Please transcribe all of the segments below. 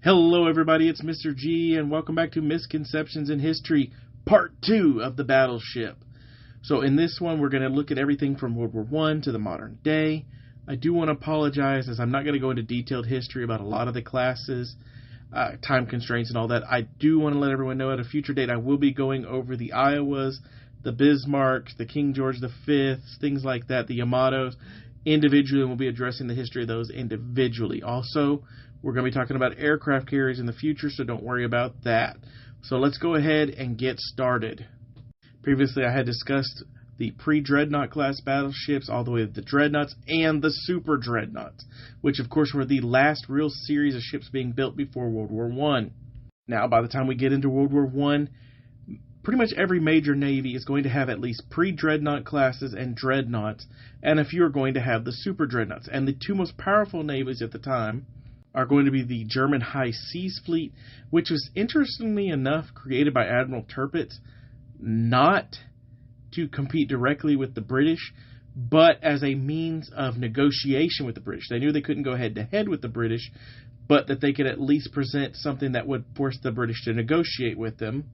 Hello everybody, it's Mr. G, and welcome back to Misconceptions in History, Part 2 of the Battleship. So in this one, we're going to look at everything from World War I to the modern day. I do want to apologize, as I'm not going to go into detailed history about a lot of the classes, time constraints and all that. I do want to let everyone know at a future date I will be going over the Iowas, the Bismarcks, the King George V, things like that, the Yamatos, individually, and we'll be addressing the history of those individually. Also, we're going to be talking about aircraft carriers in the future, so don't worry about that. So let's go ahead and get started. Previously, I had discussed the pre-dreadnought class battleships all the way to the dreadnoughts and the super dreadnoughts, which of course were the last real series of ships being built before World War I. Now, by the time we get into World War I, pretty much every major navy is going to have at least pre-dreadnought classes and dreadnoughts, and a few are going to have the super dreadnoughts. And the two most powerful navies at the time are going to be the German High Seas Fleet, which was, interestingly enough, created by Admiral Tirpitz, not to compete directly with the British, but as a means of negotiation with the British. They knew they couldn't go head-to-head with the British, but that they could at least present something that would force the British to negotiate with them.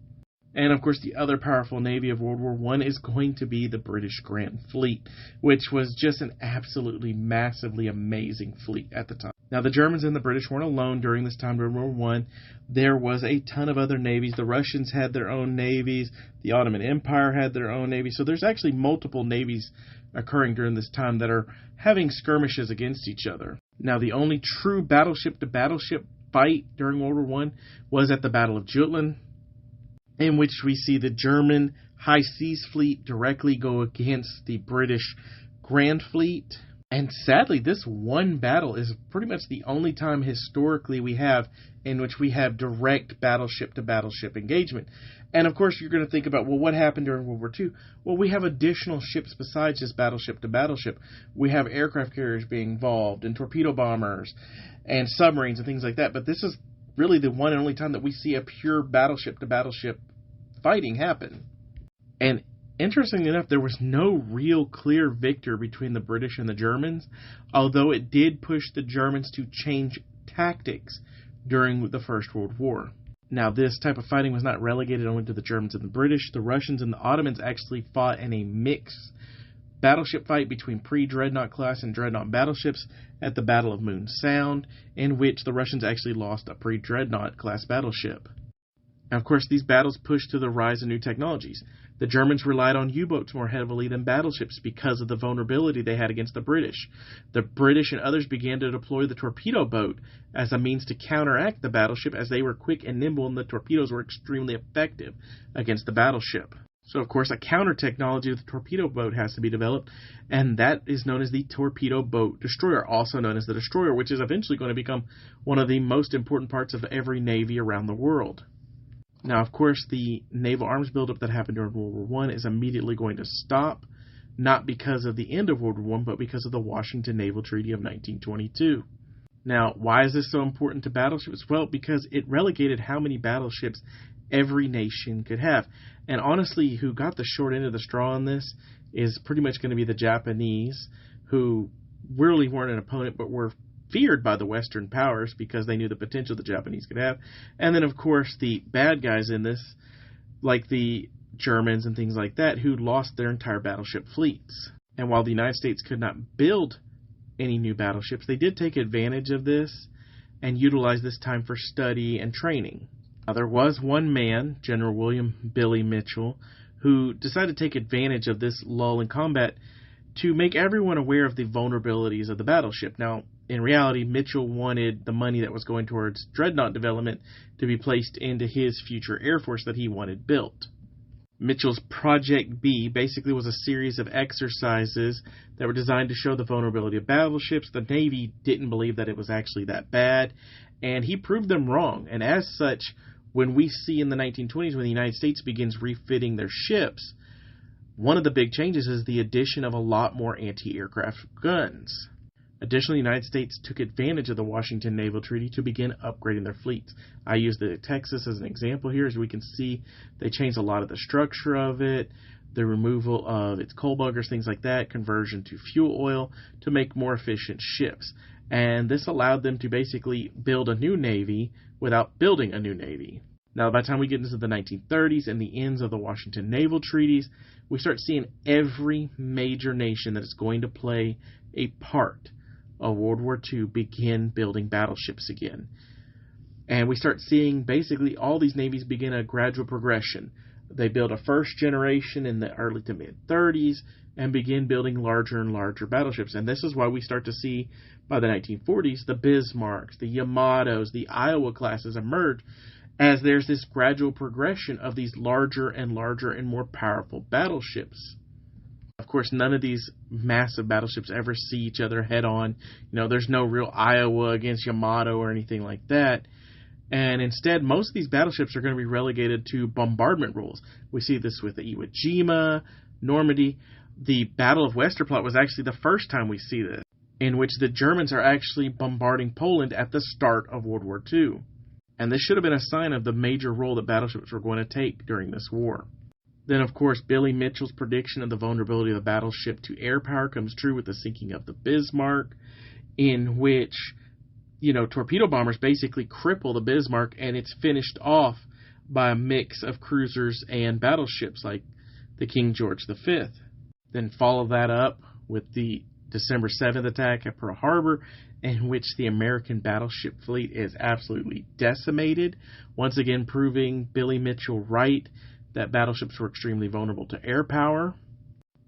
And, of course, the other powerful navy of World War I is going to be the British Grand Fleet, which was just an absolutely massively amazing fleet at the time. Now, the Germans and the British weren't alone during this time during World War I. There was a ton of other navies. The Russians had their own navies. The Ottoman Empire had their own navy. So there's actually multiple navies occurring during this time that are having skirmishes against each other. Now, the only true battleship-to-battleship fight during World War I was at the Battle of Jutland, in which we see the German High Seas Fleet directly go against the British Grand Fleet. And sadly, this one battle is pretty much the only time historically we have in which we have direct battleship-to-battleship engagement. And of course, you're going to think about, well, what happened during World War II? Well, we have additional ships besides just battleship-to-battleship. We have aircraft carriers being involved, and torpedo bombers, and submarines, and things like that. But this is really the one and only time that we see a pure battleship-to-battleship fighting happen. And interestingly enough, there was no real clear victor between the British and the Germans, although it did push the Germans to change tactics during the First World War. Now, this type of fighting was not relegated only to the Germans and the British. The Russians and the Ottomans actually fought in a mixed battleship fight between pre-dreadnought class and dreadnought battleships at the Battle of Moon Sound, in which the Russians actually lost a pre-dreadnought class battleship. Now, of course, these battles pushed to the rise of new technologies. The Germans relied on U-boats more heavily than battleships because of the vulnerability they had against the British. The British and others began to deploy the torpedo boat as a means to counteract the battleship, as they were quick and nimble and the torpedoes were extremely effective against the battleship. So, of course, a counter-technology of the torpedo boat has to be developed, and that is known as the torpedo boat destroyer, also known as the destroyer, which is eventually going to become one of the most important parts of every navy around the world. Now, of course, the naval arms buildup that happened during World War I is immediately going to stop, not because of the end of World War I, but because of the Washington Naval Treaty of 1922. Now, why is this so important to battleships? Well, because it relegated how many battleships every nation could have. And honestly, who got the short end of the straw on this is pretty much going to be the Japanese, who really weren't an opponent, but were feared by the Western powers because they knew the potential the Japanese could have. And then, of course, the bad guys in this, like the Germans and things like that, who lost their entire battleship fleets. And while the United States could not build any new battleships, they did take advantage of this and utilize this time for study and training. Now, there was one man, General William Billy Mitchell, who decided to take advantage of this lull in combat to make everyone aware of the vulnerabilities of the battleship. Now, in reality, Mitchell wanted the money that was going towards dreadnought development to be placed into his future Air Force that he wanted built. Mitchell's Project B basically was a series of exercises that were designed to show the vulnerability of battleships. The Navy didn't believe that it was actually that bad, and he proved them wrong. And as such, when we see in the 1920s when the United States begins refitting their ships, one of the big changes is the addition of a lot more anti-aircraft guns. Additionally, the United States took advantage of the Washington Naval Treaty to begin upgrading their fleets. I use the Texas as an example here. As we can see, they changed a lot of the structure of it, the removal of its coal bunkers, things like that, conversion to fuel oil to make more efficient ships. And this allowed them to basically build a new navy without building a new navy. Now, by the time we get into the 1930s and the ends of the Washington Naval Treaties, we start seeing every major nation that is going to play a part of World War II begin building battleships again. And we start seeing basically all these navies begin a gradual progression. They build a first generation in the early to mid-30s and begin building larger and larger battleships. And this is why we start to see, by the 1940s, the Bismarcks, the Yamatos, the Iowa classes emerge, as there's this gradual progression of these larger and larger and more powerful battleships. Of course, none of these massive battleships ever see each other head on. There's no real Iowa against Yamato or anything like that. And instead, most of these battleships are going to be relegated to bombardment roles. We see this with the Iwo Jima, Normandy. The Battle of Westerplatte was actually the first time we see this, in which the Germans are actually bombarding Poland at the start of World War II. And this should have been a sign of the major role that battleships were going to take during this war. Then, of course, Billy Mitchell's prediction of the vulnerability of the battleship to air power comes true with the sinking of the Bismarck, in which, torpedo bombers basically cripple the Bismarck, and it's finished off by a mix of cruisers and battleships like the King George V. Then follow that up with the December 7th attack at Pearl Harbor, in which the American battleship fleet is absolutely decimated, once again proving Billy Mitchell right that battleships were extremely vulnerable to air power.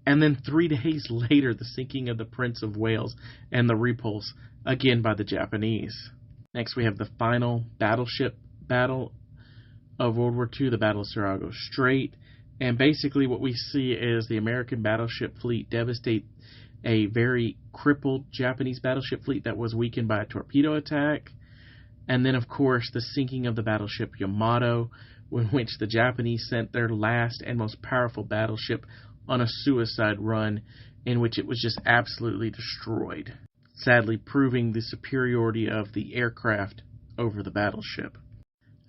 And then 3 days later, the sinking of the Prince of Wales and the repulse, again by the Japanese. Next, we have the final battleship battle of World War II, the Battle of Sarajevo Strait. And basically what we see is the American battleship fleet devastate a very crippled Japanese battleship fleet that was weakened by a torpedo attack. And then, of course, the sinking of the battleship Yamato, in which the Japanese sent their last and most powerful battleship on a suicide run, in which it was just absolutely destroyed, sadly proving the superiority of the aircraft over the battleship.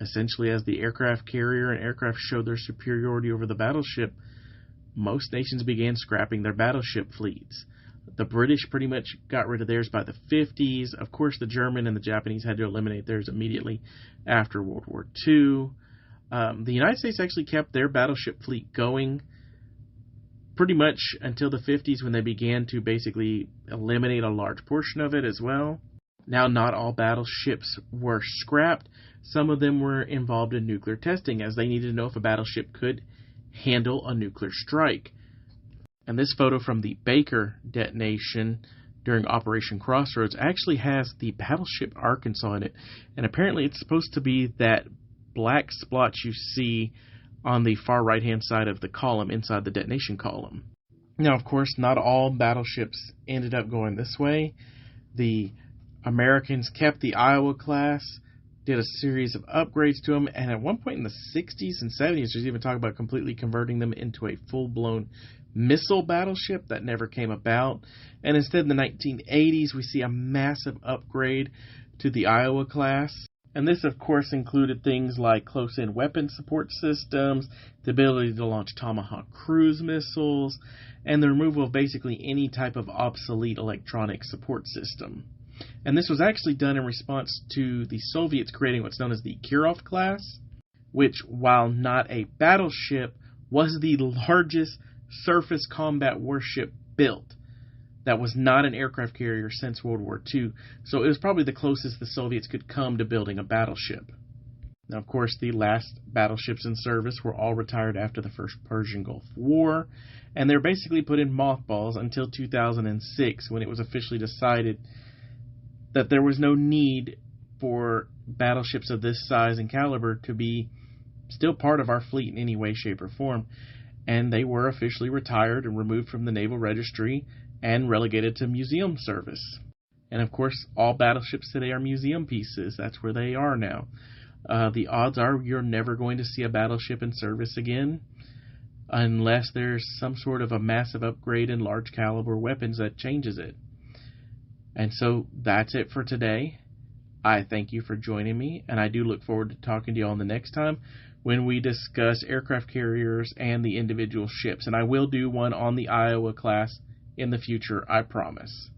Essentially, as the aircraft carrier and aircraft showed their superiority over the battleship, most nations began scrapping their battleship fleets. The British pretty much got rid of theirs by the 50s. Of course, the German and the Japanese had to eliminate theirs immediately after World War II. The United States actually kept their battleship fleet going pretty much until the 50s, when they began to basically eliminate a large portion of it as well. Now, not all battleships were scrapped. Some of them were involved in nuclear testing, as they needed to know if a battleship could handle a nuclear strike. And this photo from the Baker detonation during Operation Crossroads actually has the battleship Arkansas in it. And apparently it's supposed to be that black splotch you see on the far right-hand side of the column, inside the detonation column. Now, of course, not all battleships ended up going this way. The Americans kept the Iowa class, did a series of upgrades to them, and at one point in the 60s and 70s, there's even talk about completely converting them into a full-blown missile battleship. That never came about. And instead, in the 1980s, we see a massive upgrade to the Iowa class. And this, of course, included things like close-in weapon support systems, the ability to launch Tomahawk cruise missiles, and the removal of basically any type of obsolete electronic support system. And this was actually done in response to the Soviets creating what's known as the Kirov class, which, while not a battleship, was the largest surface combat warship built that was not an aircraft carrier since World War II. So it was probably the closest the Soviets could come to building a battleship. Now, of course, the last battleships in service were all retired after the First Persian Gulf War, and they were basically put in mothballs until 2006, when it was officially decided that there was no need for battleships of this size and caliber to be still part of our fleet in any way, shape, or form. And they were officially retired and removed from the Naval Registry and relegated to museum service. And of course, all battleships today are museum pieces. That's where they are now. The odds are you're never going to see a battleship in service again, unless there's some sort of a massive upgrade in large caliber weapons that changes it. And so that's it for today. I thank you for joining me, and I do look forward to talking to you all the next time when we discuss aircraft carriers and the individual ships. And I will do one on the Iowa class in the future, I promise.